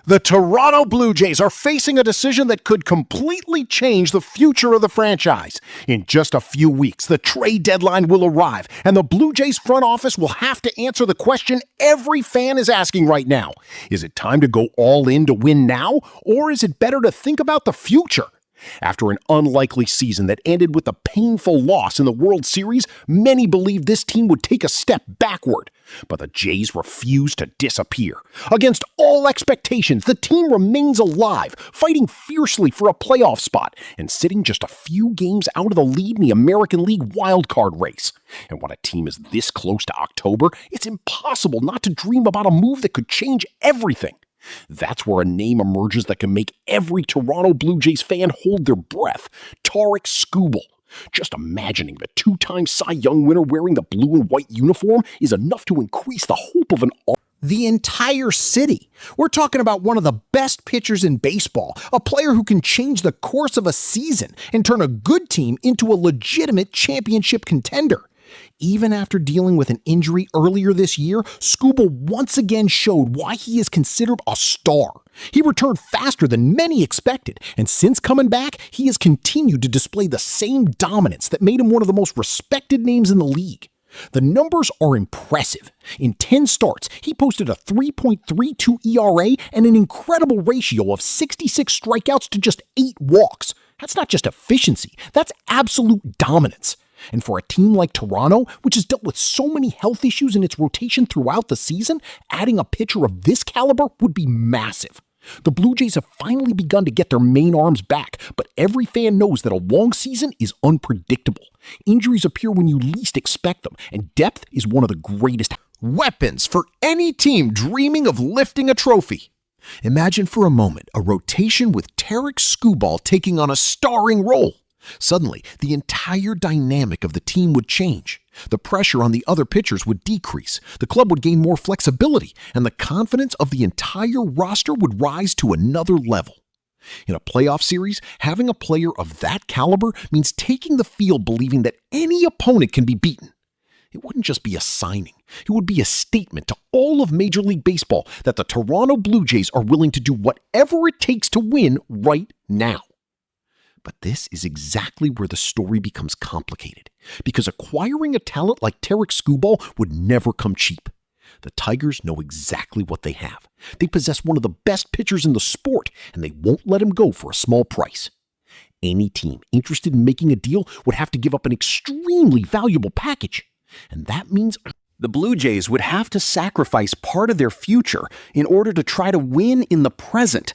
The Toronto Blue Jays are facing a decision that could completely change the future of the franchise. In just a few weeks, the trade deadline will arrive, and the Blue Jays front office will have to answer the question every fan is asking right now. Is it time to go all in to win now, or is it better to think about the future? After an unlikely season that ended with a painful loss in the World Series, many believed this team would take a step backward. But the Jays refused to disappear. Against all expectations, the team remains alive, fighting fiercely for a playoff spot, and sitting just a few games out of the lead in the American League wildcard race. And when a team is this close to October, it's impossible not to dream about a move that could change everything. That's where a name emerges that can make every Toronto Blue Jays fan hold their breath: Tarik Skubal. Just imagining the two-time Cy Young winner wearing the blue and white uniform is enough to increase the hope of the entire city. We're talking about one of the best pitchers in baseball, a player who can change the course of a season and turn a good team into a legitimate championship contender. Even after dealing with an injury earlier this year, Skubal once again showed why he is considered a star. He returned faster than many expected, and since coming back, he has continued to display the same dominance that made him one of the most respected names in the league. The numbers are impressive. In 10 starts, he posted a 3.32 ERA and an incredible ratio of 66 strikeouts to just 8 walks. That's not just efficiency, that's absolute dominance. And for a team like Toronto, which has dealt with so many health issues in its rotation throughout the season, adding a pitcher of this caliber would be massive. The Blue Jays have finally begun to get their main arms back, but every fan knows that a long season is unpredictable. Injuries appear when you least expect them, and depth is one of the greatest weapons for any team dreaming of lifting a trophy. Imagine for a moment a rotation with Tarik Skubal taking on a starring role. Suddenly, the entire dynamic of the team would change. The pressure on the other pitchers would decrease, the club would gain more flexibility, and the confidence of the entire roster would rise to another level. In a playoff series, having a player of that caliber means taking the field believing that any opponent can be beaten. It wouldn't just be a signing. It would be a statement to all of Major League Baseball that the Toronto Blue Jays are willing to do whatever it takes to win right now. But this is exactly where the story becomes complicated, because acquiring a talent like Tarik Skubal would never come cheap. The Tigers know exactly what they have. They possess one of the best pitchers in the sport, and they won't let him go for a small price. Any team interested in making a deal would have to give up an extremely valuable package, and that means the Blue Jays would have to sacrifice part of their future in order to try to win in the present.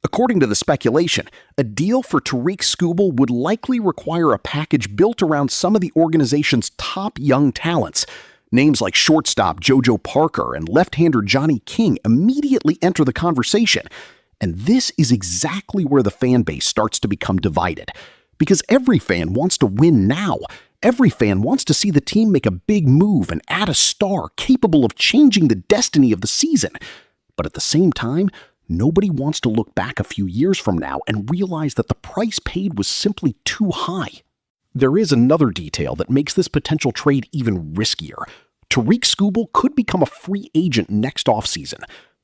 According to the speculation, a deal for Tarik Skubal would likely require a package built around some of the organization's top young talents. Names like shortstop JoJo Parker and left-hander Johnny King immediately enter the conversation. And this is exactly where the fan base starts to become divided. Because every fan wants to win now. Every fan wants to see the team make a big move and add a star capable of changing the destiny of the season. But at the same time, nobody wants to look back a few years from now and realize that the price paid was simply too high. There is another detail that makes this potential trade even riskier. Tarik Skubal could become a free agent next offseason.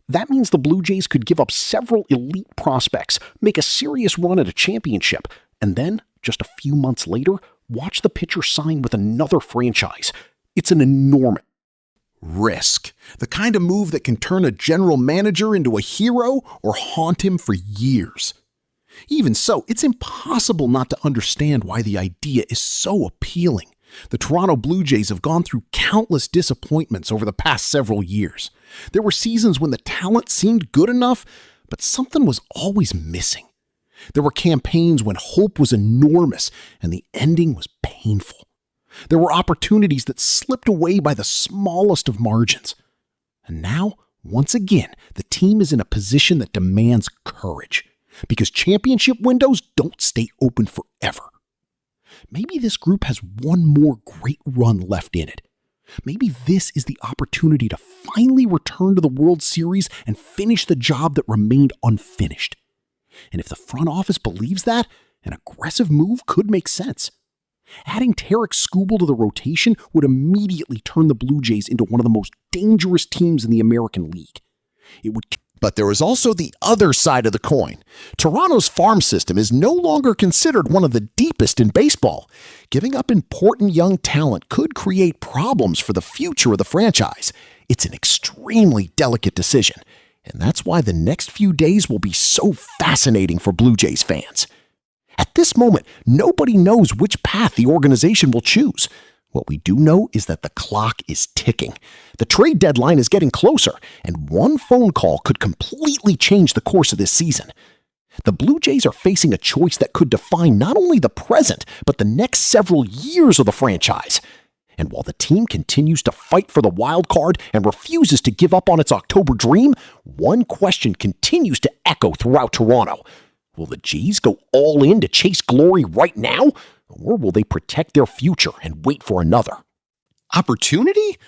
That means the Blue Jays could give up several elite prospects, make a serious run at a championship, and then, just a few months later, watch the pitcher sign with another franchise. It's an enormous risk. The kind of move that can turn a general manager into a hero or haunt him for years. Even so, it's impossible not to understand why the idea is so appealing. The Toronto Blue Jays have gone through countless disappointments over the past several years. There were seasons when the talent seemed good enough, but something was always missing. There were campaigns when hope was enormous and the ending was painful. There were opportunities that slipped away by the smallest of margins. And now, once again, the team is in a position that demands courage, because championship windows don't stay open forever. Maybe this group has one more great run left in it. Maybe this is the opportunity to finally return to the World Series and finish the job that remained unfinished. And if the front office believes that, an aggressive move could make sense. Adding Tarik Skubal to the rotation would immediately turn the Blue Jays into one of the most dangerous teams in the American League. But there is also the other side of the coin. Toronto's farm system is no longer considered one of the deepest in baseball. Giving up important young talent could create problems for the future of the franchise. It's an extremely delicate decision, and that's why the next few days will be so fascinating for Blue Jays fans. At this moment, nobody knows which path the organization will choose. What we do know is that the clock is ticking. The trade deadline is getting closer, and one phone call could completely change the course of this season. The Blue Jays are facing a choice that could define not only the present, but the next several years of the franchise. And while the team continues to fight for the wild card and refuses to give up on its October dream, one question continues to echo throughout Toronto. Will the Jays go all in to chase glory right now? Or will they protect their future and wait for another? Opportunity?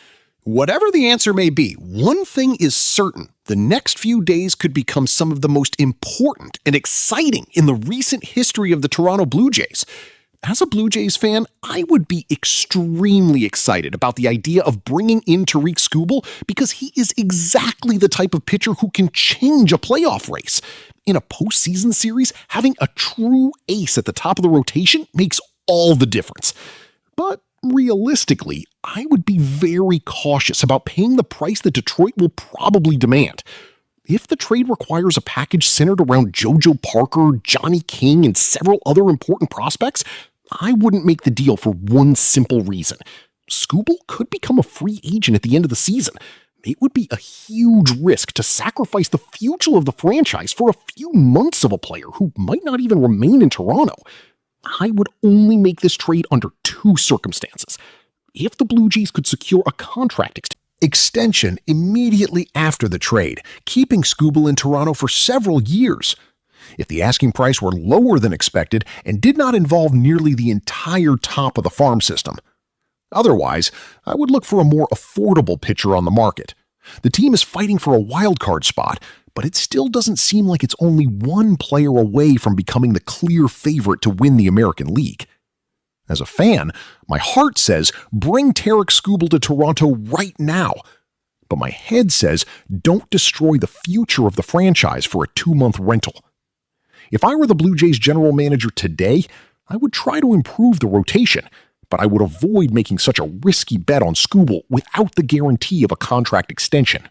Whatever the answer may be, one thing is certain. The next few days could become some of the most important and exciting in the recent history of the Toronto Blue Jays. As a Blue Jays fan, I would be extremely excited about the idea of bringing in Tarik Skubal because he is exactly the type of pitcher who can change a playoff race. In a postseason series, having a true ace at the top of the rotation makes all the difference. But realistically, I would be very cautious about paying the price that Detroit will probably demand. If the trade requires a package centered around JoJo Parker, Johnny King, and several other important prospects, I wouldn't make the deal for one simple reason. Skubal could become a free agent at the end of the season. It would be a huge risk to sacrifice the future of the franchise for a few months of a player who might not even remain in Toronto. I would only make this trade under two circumstances. If the Blue Jays could secure a contract extension immediately after the trade, keeping Skubal in Toronto for several years. If the asking price were lower than expected and did not involve nearly the entire top of the farm system. Otherwise, I would look for a more affordable pitcher on the market. The team is fighting for a wildcard spot, but it still doesn't seem like it's only one player away from becoming the clear favorite to win the American League. As a fan, my heart says bring Tarik Skubal to Toronto right now. But my head says don't destroy the future of the franchise for a 2-month rental. If I were the Blue Jays general manager today, I would try to improve the rotation, but I would avoid making such a risky bet on Skubal without the guarantee of a contract extension.